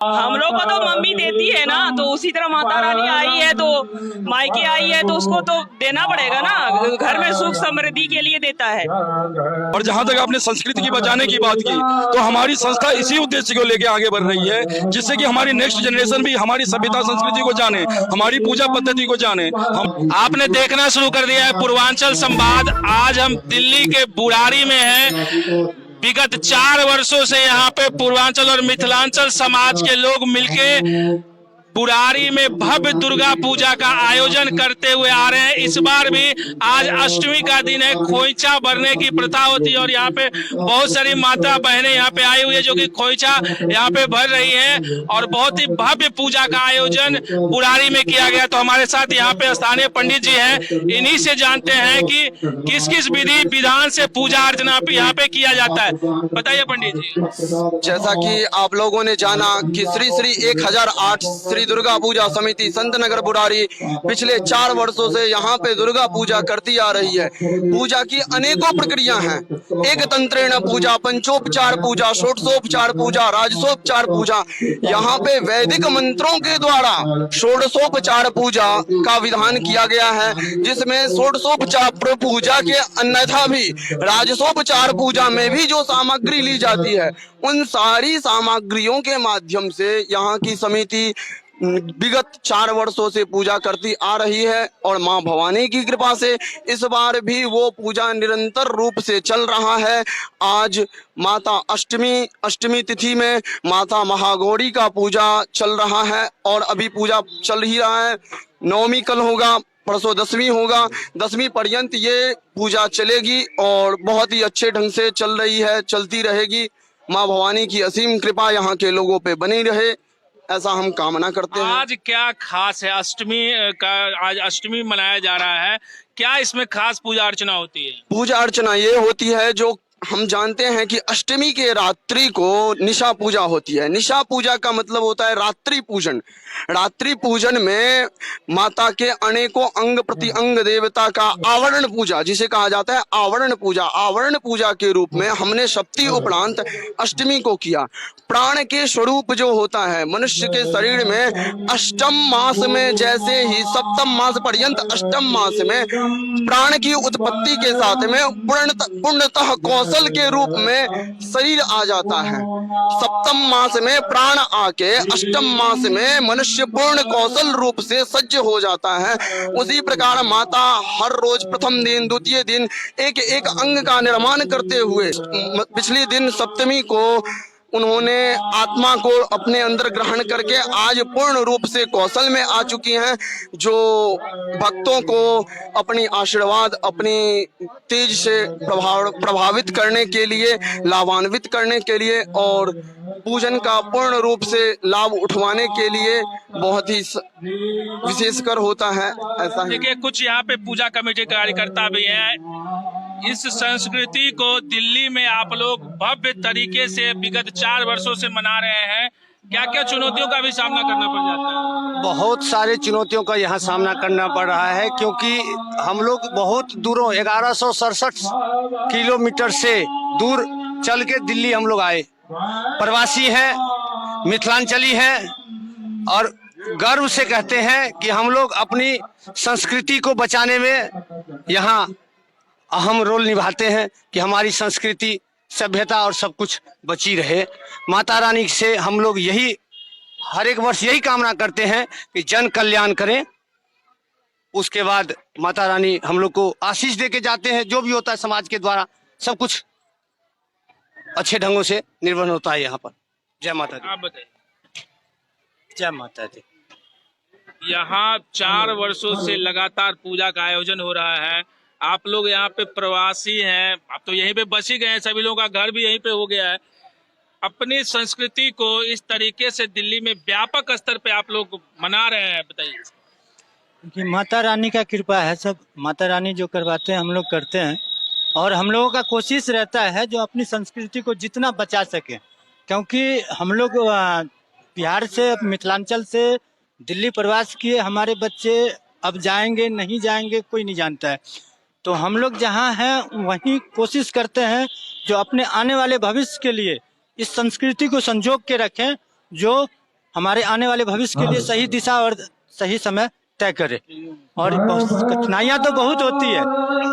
हम लोग को तो मम्मी देती है ना, तो उसी तरह माता रानी आई है तो मायके आई है तो उसको तो देना पड़ेगा ना, घर में सुख समृद्धि के लिए देता है। और जहां तक आपने संस्कृति की बचाने की बात की, तो हमारी संस्था इसी उद्देश्य को लेकर आगे बढ़ रही है, जिससे कि हमारी नेक्स्ट जनरेशन भी हमारी सभ्यता संस्कृति को जाने, हमारी पूजा पद्धति को जाने। आपने देखना शुरू कर दिया है पूर्वांचल संवाद। आज हम दिल्ली के बुराड़ी में हैं। विगत 4 वर्षों से यहाँ पे पूर्वांचल और मिथिलांचल समाज के लोग मिलके बुराड़ी में भव्य दुर्गा पूजा का आयोजन करते हुए आ रहे हैं। इस बार भी आज अष्टमी का दिन है, खोइचा भरने की प्रथा होती है और यहाँ पे बहुत सारी माता बहनें यहाँ पे आई हुई है जो कि खोइचा यहाँ पे भर रही हैं और बहुत ही भव्य पूजा का आयोजन बुराड़ी में किया गया। तो हमारे साथ यहाँ पे स्थानीय पंडित जी हैं, इन्हीं से जानते हैं कि किस किस विधि विधान से पूजा अर्चना यहाँ पे किया जाता है। बताइए पंडित जी। जैसा कि आप लोगों ने जाना कि श्री श्री 1008 श्री दुर्गा पूजा समिति संत नगर बुराड़ी पिछले 4 वर्षों से यहाँ पे दुर्गा पूजा करती आ रही है। पूजा की अनेकों प्रक्रिया हैं। एक तंत्रेण पूजा, पंचोपचार पूजा, षोडशोपचार पूजा, राजसोपचार पूजा। यहाँ पे वैदिक मंत्रों के द्वारा षोडशोपचार पूजा का विधान किया गया है, जिसमें षोडशोपचार पूजा के अन्यथा भी राजसोपचार पूजा में भी जो सामग्री ली जाती है, उन सारी सामग्रियों के माध्यम से यहाँ की समिति विगत 4 वर्षों से पूजा करती आ रही है और मां भवानी की कृपा से इस बार भी वो पूजा निरंतर रूप से चल रहा है। आज माता अष्टमी तिथि में माता महागौरी का पूजा चल रहा है और अभी पूजा चल ही रहा है। नवमी कल होगा, परसों 10वीं होगा, 10वीं पर्यंत ये पूजा चलेगी और बहुत ही अच्छे ढंग से चल रही है, चलती रहेगी। मां भवानी की असीम कृपा यहाँ के लोगों पे बनी रहे, ऐसा हम कामना करते हैं। आज क्या खास है अष्टमी का? आज अष्टमी मनाया जा रहा है, क्या इसमें खास पूजा अर्चना होती है? पूजा अर्चना ये होती है, जो हम जानते हैं कि अष्टमी के रात्रि को निशा पूजा होती है। निशा पूजा का मतलब होता है रात्रि पूजन। रात्रि पूजन में माता के अनेकों अंग प्रति अंग देवता का आवरण पूजा, जिसे कहा जाता है आवरण पूजा। आवरण पूजा के रूप में हमने सप्ती उपरांत अष्टमी को किया। प्राण के स्वरूप जो होता है मनुष्य के शरीर में, अष्टम मास में जैसे ही सप्तम मास पर्यंत अष्टम मास में प्राण की उत्पत्ति के साथ में पूर्णतः कौशल के रूप में शरीर आ जाता है। सप्तम मास में प्राण आके अष्टम मास में मनुष्य पूर्ण कौशल रूप से सज्ज हो जाता है। उसी प्रकार माता हर रोज प्रथम दिन, द्वितीय दिन एक एक अंग का निर्माण करते हुए पिछले दिन सप्तमी को उन्होंने आत्मा को अपने अंदर ग्रहण करके आज पूर्ण रूप से कौशल में आ चुकी हैं, जो भक्तों को अपनी आशीर्वाद, अपनी तेज से प्रभावित करने के लिए, लाभान्वित करने के लिए और पूजन का पूर्ण रूप से लाभ उठवाने के लिए बहुत ही विशेषकर होता है। ऐसा ही देखिए, कुछ यहाँ पे पूजा कमेटी कार्यकर्ता भी हैं। इस संस्कृति को दिल्ली में आप लोग भव्य तरीके से विगत 4 वर्षों से मना रहे हैं। क्या क्या चुनौतियों का भी सामना करना पड़ जाता है? बहुत सारे चुनौतियों का यहाँ सामना करना पड़ रहा है, क्योंकि हम लोग बहुत दूरों 1167 किलोमीटर से दूर चल के दिल्ली हम लोग आए। प्रवासी हैं, मिथिलांचली हैं और गर्व से कहते हैं कि हम लोग अपनी संस्कृति को बचाने में यहाँ अहम रोल निभाते हैं कि हमारी संस्कृति, सभ्यता और सब कुछ बची रहे। माता रानी से हम लोग यही हर एक वर्ष यही कामना करते हैं कि जन कल्याण करें। उसके बाद माता रानी हम लोग को आशीष दे के जाते हैं। जो भी होता है समाज के द्वारा सब कुछ अच्छे ढंगों से निर्वहन होता है यहाँ पर। जय माता दी। आप बताइए। जय माता दी। यहाँ 4 वर्षों से लगातार पूजा का आयोजन हो रहा है। आप लोग यहाँ पे प्रवासी हैं, आप तो यहीं पे बस ही गए हैं, सभी लोगों का घर भी यहीं पे हो गया है। अपनी संस्कृति को इस तरीके से दिल्ली में व्यापक स्तर पे आप लोग मना रहे हैं, बताइए। कि माता रानी का कृपा है, सब माता रानी जो करवाते हैं हम लोग करते हैं और हम लोगों का कोशिश रहता है जो अपनी संस्कृति को जितना बचा सके, क्योंकि हम लोग बिहार से, मिथिलांचल से दिल्ली प्रवास किए। हमारे बच्चे अब जाएंगे नहीं जाएंगे कोई नहीं जानता है, तो हम लोग जहाँ हैं वहीं कोशिश करते हैं जो अपने आने वाले भविष्य के लिए इस संस्कृति को संजो के रखें, जो हमारे आने वाले भविष्य के लिए सही दिशा और सही समय तय करे। और कठिनाइयाँ तो बहुत होती है,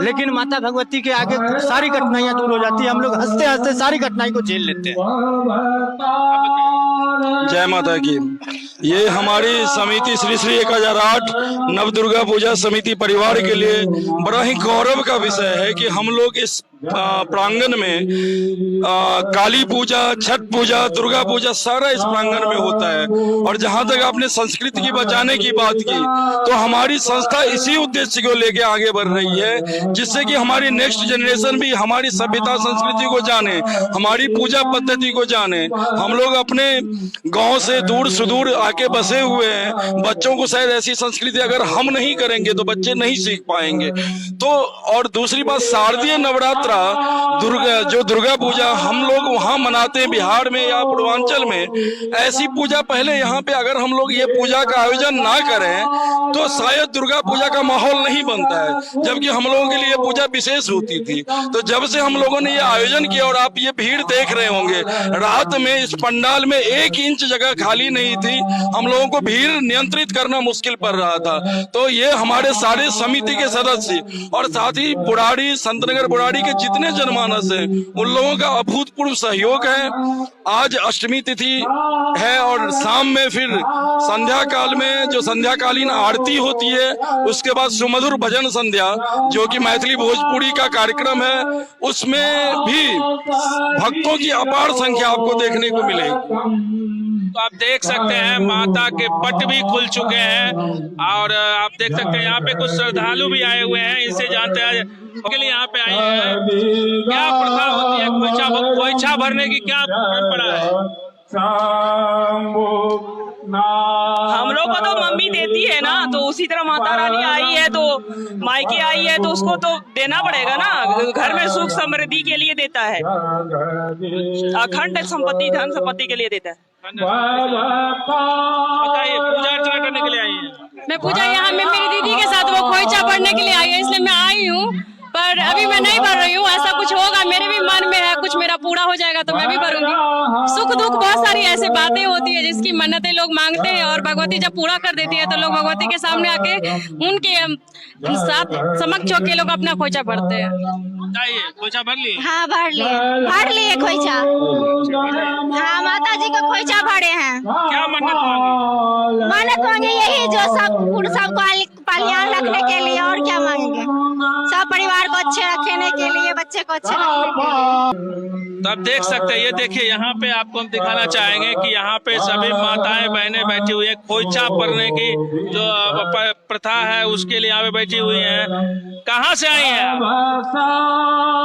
लेकिन माता भगवती के आगे सारी कठिनाइयाँ दूर हो जाती है। हम लोग हंसते हंसते सारी कठिनाई को झेल लेते हैं। जय माता की। ये हमारी समिति श्री श्री 1008 नव दुर्गा पूजा समिति परिवार के लिए बड़ा ही गौरव का विषय है कि हम लोग इस प्रांगण में काली पूजा, छठ पूजा, दुर्गा पूजा सारा इस प्रांगण में होता है। और जहां तक आपने संस्कृति की बचाने की बात की, तो हमारी संस्था इसी उद्देश्य को लेके आगे बढ़ रही है, जिससे कि हमारी नेक्स्ट जनरेशन भी हमारी सभ्यता संस्कृति को जाने, हमारी पूजा पद्धति को जाने। हम लोग अपने गांव से दूर सुदूर आके बसे हुए हैं। बच्चों को शायद ऐसी संस्कृति अगर हम नहीं करेंगे तो बच्चे नहीं सीख पाएंगे। तो और दूसरी बात, शारदीय नवरात्र दुर्गा पूजा हम लोग वहां मनाते हैं बिहार में या पूर्वांचल में। ऐसी पूजा पहले यहाँ पे अगर हम लोग ये पूजा का आयोजन ना करें तो शायद दुर्गा पूजा का माहौल नहीं बनता है, जबकि हम लोगों के लिए पूजा विशेष होती थी। तो जब से हम लोगों ने ये आयोजन किया, और आप ये भीड़ देख रहे होंगे, रात में इस पंडाल में 1 इंच जगह खाली नहीं थी। हम लोगों को भीड़ नियंत्रित करना मुश्किल पड़ रहा था। तो ये हमारे सारे समिति के सदस्य और साथ ही बुढ़ाड़ी, संतनगर बुढ़ाड़ी के जितने जनमानस हैं, उन लोगों का अभूतपूर्व सहयोग है। आज अष्टमी तिथि है और शाम में फिर संध्या काल में जो संध्याकालीन आरती होती है, उसके बाद सुमधुर भजन संध्या जो कि मैथिली भोजपुरी का कार्यक्रम है, उसमें भी भक्तों की अपार संख्या आपको देखने को मिलेगी। तो आप देख सकते हैं माता के पट भी खुल चुके हैं, और आप देख सकते हैं यहाँ पे कुछ श्रद्धालु भी आए हुए हैं। इनसे जानते हैं के लिए यहाँ पे आए हैं, क्या प्रथा होती है, खोइछा भरने की क्या परंपरा है? हम लोग को तो मम्मी देती है ना, तो उसी तरह माता रानी आई है तो मायके आई है तो उसको तो देना पड़ेगा ना। घर में सुख समृद्धि के लिए देता है, अखंड संपत्ति धन संपत्ति के लिए देता है। बताइए, पूजा अर्चना करने के लिए आई है? मैं पूजा यहाँ में मेरी दीदी के साथ वो खोइछा भरने के लिए आई है, इसलिए मैं आई हूँ। पर अभी मैं नहीं भर रही हूँ, ऐसा कुछ होगा मेरे भी मन में है, कुछ मेरा पूरा हो जाएगा तो मैं भी भरूंगी। सुख दुख बहुत सारी ऐसी बातें होती है जिसकी मन्नतें लोग मांगते हैं, और भगवती जब पूरा कर देती है तो लोग भगवती के सामने आके उनके साथ समक्ष होके लोग अपना खोइछा भरते हैं। बताइए, खोइछा भर लिए? हाँ भर लिए खोइछा। हाँ, माता जी का खोइछा भरे हैं। क्या मन्नत मांगी? मन्नत मांगे यही जो सब कल्याण रखने के लिए, और क्या मांगेंगे? सब परिवार को अच्छे रखने के लिए, बच्चे को अच्छे रखने के लिए। तो आप देख सकते हैं, ये देखिए यहाँ पे आपको हम दिखाना चाहेंगे कि यहाँ पे सभी माताएं बहनें बैठी हुई है। खोइछा भरने की जो प्रथा है उसके लिए यहाँ पे बैठी हुई है। कहाँ से आई है?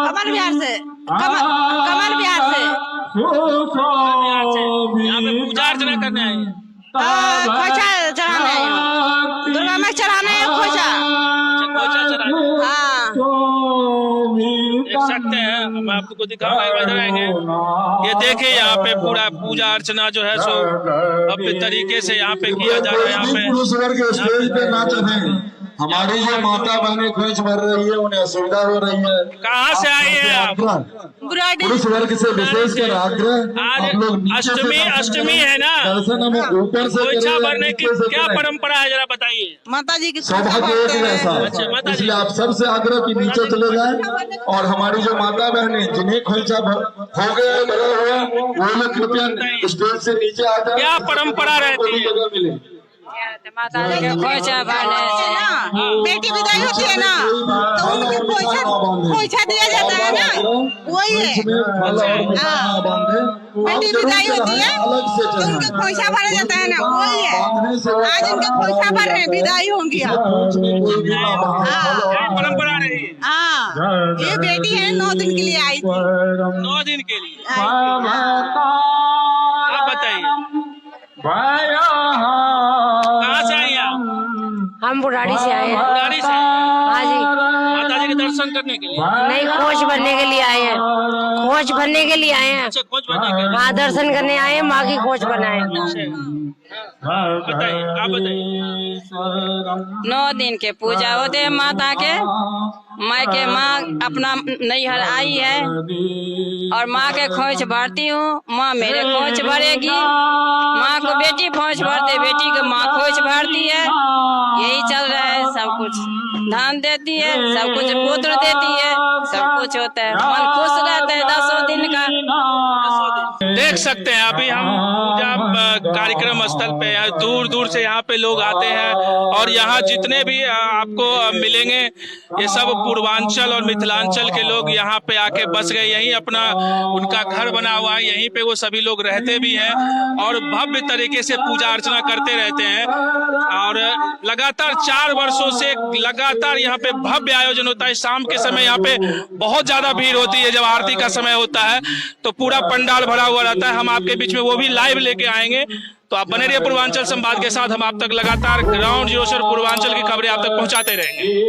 कमल विहार से। कमल विहार से। यहाँ पे पूजा अर्चना करने आई है? खोइछा चढ़ाने आई हूँ। दुर्गा माँ चढ़ाने है खोइछा। खोइछा चढ़ाने? हाँ। देख सकते हैं, मैं आपको दिखाऊंगा, इधर आएंगे। ये देखिए यहाँ पे पूरा पूजा अर्चना जो है सो भव्य तरीके से यहाँ पे किया जा रहा है। यहाँ पे पुरुष वर्ग स्टेज पे ना चढ़े, हमारी जो माता बहनें खोइछ भर रही है उन्हें असुविधा हो रही है। कहाँ से आई है आप? पुरुष वर्ग से विशेष कर आग्रह, आज अष्टमी है ना, दर्शन हमें ऊपर से खोइछा भरने की क्या परंपरा है, जरा बताइए। माता जी की सौभाग्य एक ऐसा, इसलिए आप सबसे आग्रह की नीचे चले जाए, और हमारी जो माता बहनें जिन्हें खोइछा हो गया भरा हुआ, वो लोग कृपया स्टेज से नीचे आ जाए। क्या परंपरा रहती है? जगह मिले। माता जी के खोइछा भरने से बेटी विदाई होती है ना, तो उनको खोइछा दिया जाता है ना, वही है। बेटी विदाई होती है तो उनके खोइछा भरा जाता है ना, वही है। आज इनके खोइछा भर रहे हैं, विदाई होंगी। परंपरा रही है? हाँ, ये बेटी है 9 दिन के लिए आई थी। 9 दिन के लिए? आप बताइए, कहाँ से आई आप? हम बुढ़ाड़ी से आए हैं। बुढ़ाड़ी से? हाँ जी। माता जी के दर्शन करने के लिए? नहीं, खोज भरने के लिए आए हैं। खोज भरने के लिए आए हैं। अच्छा, खोज भरने के लिए? हाँ, दर्शन करने आए हैं, माँ की खोज बनाए। अच्छा। बताइए, आप बताइए। 9 दिन के पूजा होते हैं माता के। माँ के माँ अपना नैहर आई है और माँ के खोज भरती हूँ, माँ मेरे खोज भरेगी। माँ को बेटी खोज भरते, बेटी को माँ खोज भरती है। यही चल रहा है, सब कुछ धान देती है, सब कुछ पुत्र देती है, सब कुछ होता है, मन खुश रहता है 10 दिन का। देख सकते हैं अभी हम पूजा कार्यक्रम स्थल पे हैं। दूर दूर से यहाँ पे लोग आते हैं और यहाँ जितने भी आपको मिलेंगे ये सब पूर्वांचल और मिथिलांचल के लोग यहाँ पे आके बस गए। यहीं अपना उनका घर बना हुआ है, यहीं पे वो सभी लोग रहते भी हैं और भव्य तरीके से पूजा अर्चना करते रहते हैं। और लगातार 4 वर्षों से लगातार यहाँ पे भव्य आयोजन होता है। शाम के समय यहाँ पे बहुत ज्यादा भीड़ होती है, जब आरती का समय होता है तो पूरा पंडाल भरा हुआ रहता है। हम आपके बीच में वो भी लाइव लेके आएंगे, तो आप बने रहिए पूर्वांचल संवाद के साथ। हम आप तक लगातार ग्राउंड जीरो से पूर्वांचल की खबरें आप तक पहुंचाते रहेंगे।